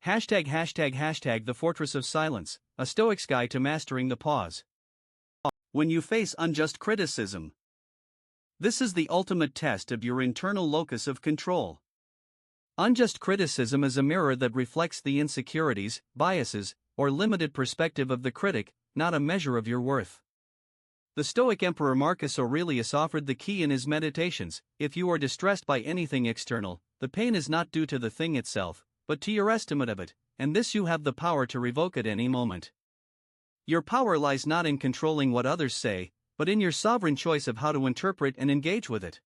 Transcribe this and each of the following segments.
The Fortress of Silence, a Stoic's Guide to Mastering the Pause. When you face unjust criticism, this is the ultimate test of your internal locus of control. Unjust criticism is a mirror that reflects the insecurities, biases, or limited perspective of the critic, not a measure of your worth. The Stoic Emperor Marcus Aurelius offered the key in his Meditations: if you are distressed by anything external, the pain is not due to the thing itself, but to your estimate of it, and this you have the power to revoke at any moment. Your power lies not in controlling what others say, but in your sovereign choice of how to interpret and engage with it.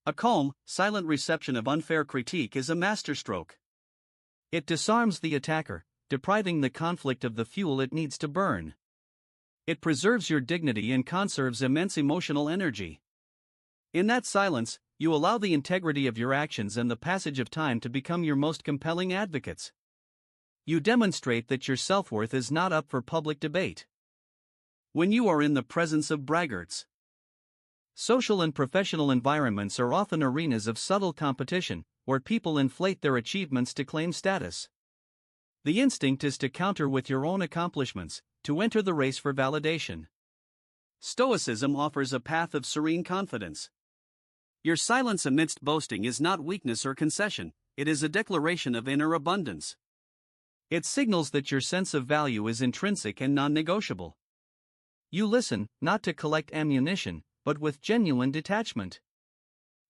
A calm, silent reception of unfair critique is a masterstroke. It disarms the attacker, depriving the conflict of the fuel it needs to burn. It preserves your dignity and conserves immense emotional energy. In that silence, you allow the integrity of your actions and the passage of time to become your most compelling advocates. You demonstrate that your self-worth is not up for public debate. When you are in the presence of braggarts, social and professional environments are often arenas of subtle competition, where people inflate their achievements to claim status. The instinct is to counter with your own accomplishments, to enter the race for validation. Stoicism offers a path of serene confidence. Your silence amidst boasting is not weakness or concession, it is a declaration of inner abundance. It signals that your sense of value is intrinsic and non-negotiable. You listen, not to collect ammunition, but with genuine detachment.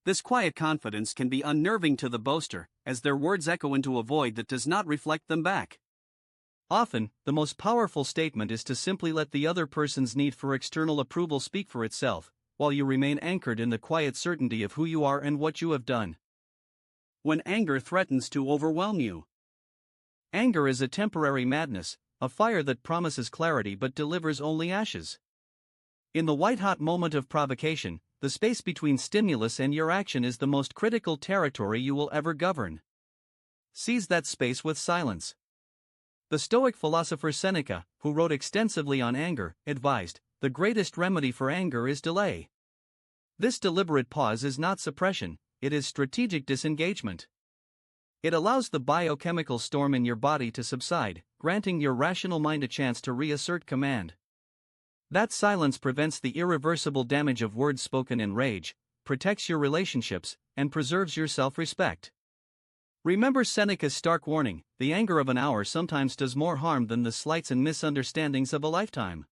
This quiet confidence can be unnerving to the boaster, as their words echo into a void that does not reflect them back. Often, the most powerful statement is to simply let the other person's need for external approval speak for itself, while you remain anchored in the quiet certainty of who you are and what you have done. When anger threatens to overwhelm you. Anger is a temporary madness, a fire that promises clarity but delivers only ashes. In the white-hot moment of provocation, the space between stimulus and your action is the most critical territory you will ever govern. Seize that space with silence. The Stoic philosopher Seneca, who wrote extensively on anger, advised, "The greatest remedy for anger is delay." This deliberate pause is not suppression, it is strategic disengagement. It allows the biochemical storm in your body to subside, granting your rational mind a chance to reassert command. That silence prevents the irreversible damage of words spoken in rage, protects your relationships, and preserves your self-respect. Remember Seneca's stark warning: the anger of an hour sometimes does more harm than the slights and misunderstandings of a lifetime.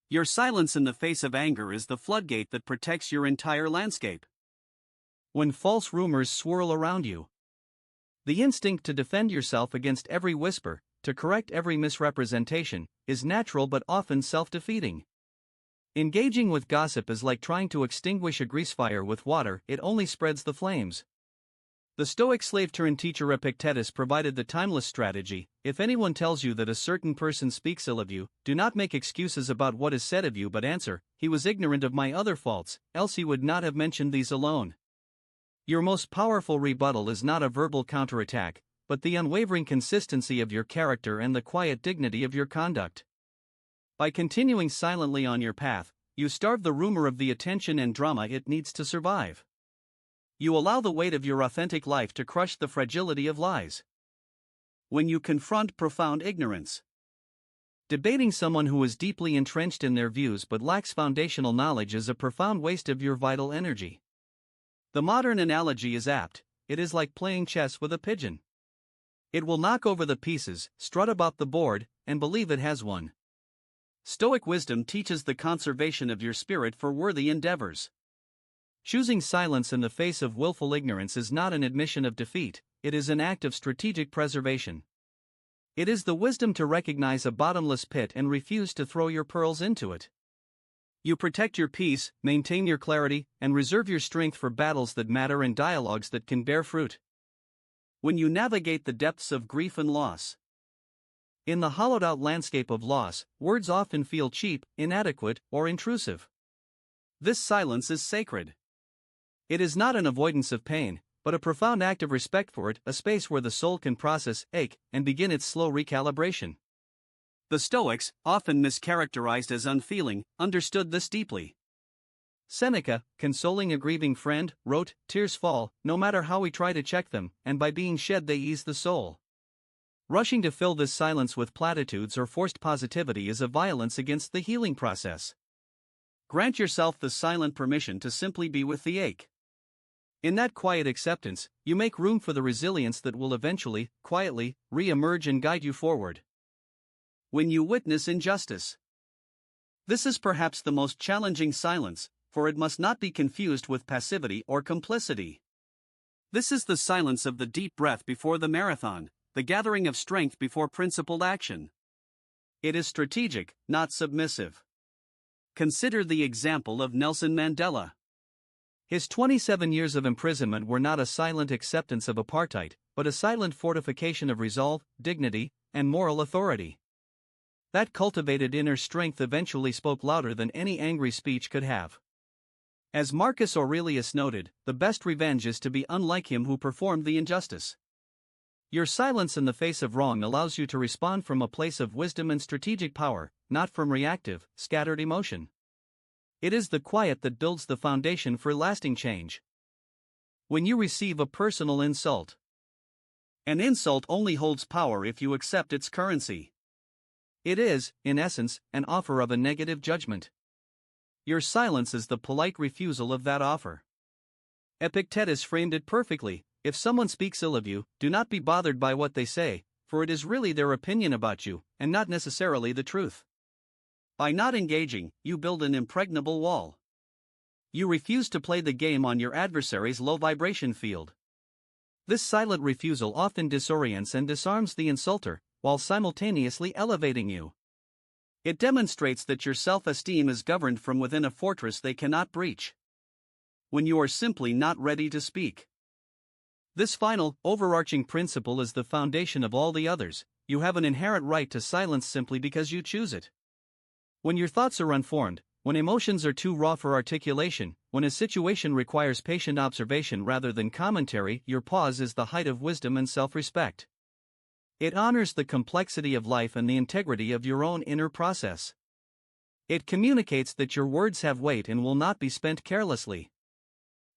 Your silence in the face of anger is the floodgate that protects your entire landscape. When false rumors swirl around you, the instinct to defend yourself against every whisper, to correct every misrepresentation, is natural but often self-defeating. Engaging with gossip is like trying to extinguish a grease fire with water, it only spreads the flames. The Stoic slave-turned-teacher Epictetus provided the timeless strategy: if anyone tells you that a certain person speaks ill of you, do not make excuses about what is said of you but answer, "He was ignorant of my other faults, else he would not have mentioned these alone." Your most powerful rebuttal is not a verbal counterattack, but the unwavering consistency of your character and the quiet dignity of your conduct. By continuing silently on your path, you starve the rumor of the attention and drama it needs to survive. You allow the weight of your authentic life to crush the fragility of lies. When you confront profound ignorance. Debating someone who is deeply entrenched in their views but lacks foundational knowledge is a profound waste of your vital energy. The modern analogy is apt: it is like playing chess with a pigeon. It will knock over the pieces, strut about the board, and believe it has won. Stoic wisdom teaches the conservation of your spirit for worthy endeavors. Choosing silence in the face of willful ignorance is not an admission of defeat, it is an act of strategic preservation. It is the wisdom to recognize a bottomless pit and refuse to throw your pearls into it. You protect your peace, maintain your clarity, and reserve your strength for battles that matter and dialogues that can bear fruit. When you navigate the depths of grief and loss. In the hollowed-out landscape of loss, words often feel cheap, inadequate, or intrusive. This silence is sacred. It is not an avoidance of pain, but a profound act of respect for it, a space where the soul can process, ache, and begin its slow recalibration. The Stoics, often mischaracterized as unfeeling, understood this deeply. Seneca, consoling a grieving friend, wrote, "Tears fall, no matter how we try to check them, and by being shed they ease the soul." Rushing to fill this silence with platitudes or forced positivity is a violence against the healing process. Grant yourself the silent permission to simply be with the ache. In that quiet acceptance, you make room for the resilience that will eventually, quietly, re-emerge and guide you forward. When you witness injustice. This is perhaps the most challenging silence, for it must not be confused with passivity or complicity. This is the silence of the deep breath before the marathon, the gathering of strength before principled action. It is strategic, not submissive. Consider the example of Nelson Mandela. His 27 years of imprisonment were not a silent acceptance of apartheid, but a silent fortification of resolve, dignity, and moral authority. That cultivated inner strength eventually spoke louder than any angry speech could have. As Marcus Aurelius noted, the best revenge is to be unlike him who performed the injustice. Your silence in the face of wrong allows you to respond from a place of wisdom and strategic power, not from reactive, scattered emotion. It is the quiet that builds the foundation for lasting change. When you receive a personal insult. An insult only holds power if you accept its currency. It is, in essence, an offer of a negative judgment. Your silence is the polite refusal of that offer. Epictetus framed it perfectly: if someone speaks ill of you, do not be bothered by what they say, for it is really their opinion about you, and not necessarily the truth. By not engaging, you build an impregnable wall. You refuse to play the game on your adversary's low vibration field. This silent refusal often disorients and disarms the insulter, while simultaneously elevating you. It demonstrates that your self-esteem is governed from within a fortress they cannot breach. When you are simply not ready to speak. This final, overarching principle is the foundation of all the others. You have an inherent right to silence simply because you choose it. When your thoughts are unformed, when emotions are too raw for articulation, when a situation requires patient observation rather than commentary, your pause is the height of wisdom and self-respect. It honors the complexity of life and the integrity of your own inner process. It communicates that your words have weight and will not be spent carelessly.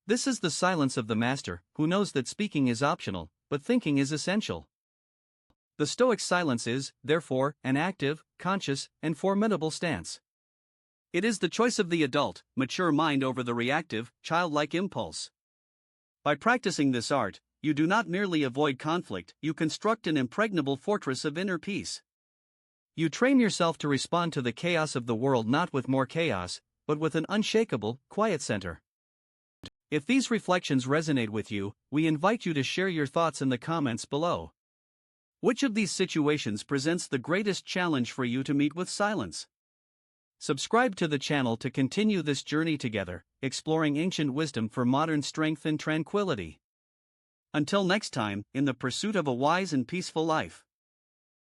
This is the silence of the master, who knows that speaking is optional, but thinking is essential. The Stoic silence is, therefore, an active, conscious, and formidable stance. It is the choice of the adult, mature mind over the reactive, childlike impulse. By practicing this art, you do not merely avoid conflict, you construct an impregnable fortress of inner peace. You train yourself to respond to the chaos of the world not with more chaos, but with an unshakable, quiet center. If these reflections resonate with you, we invite you to share your thoughts in the comments below. Which of these situations presents the greatest challenge for you to meet with silence? Subscribe to the channel to continue this journey together, exploring ancient wisdom for modern strength and tranquility. Until next time, in the pursuit of a wise and peaceful life.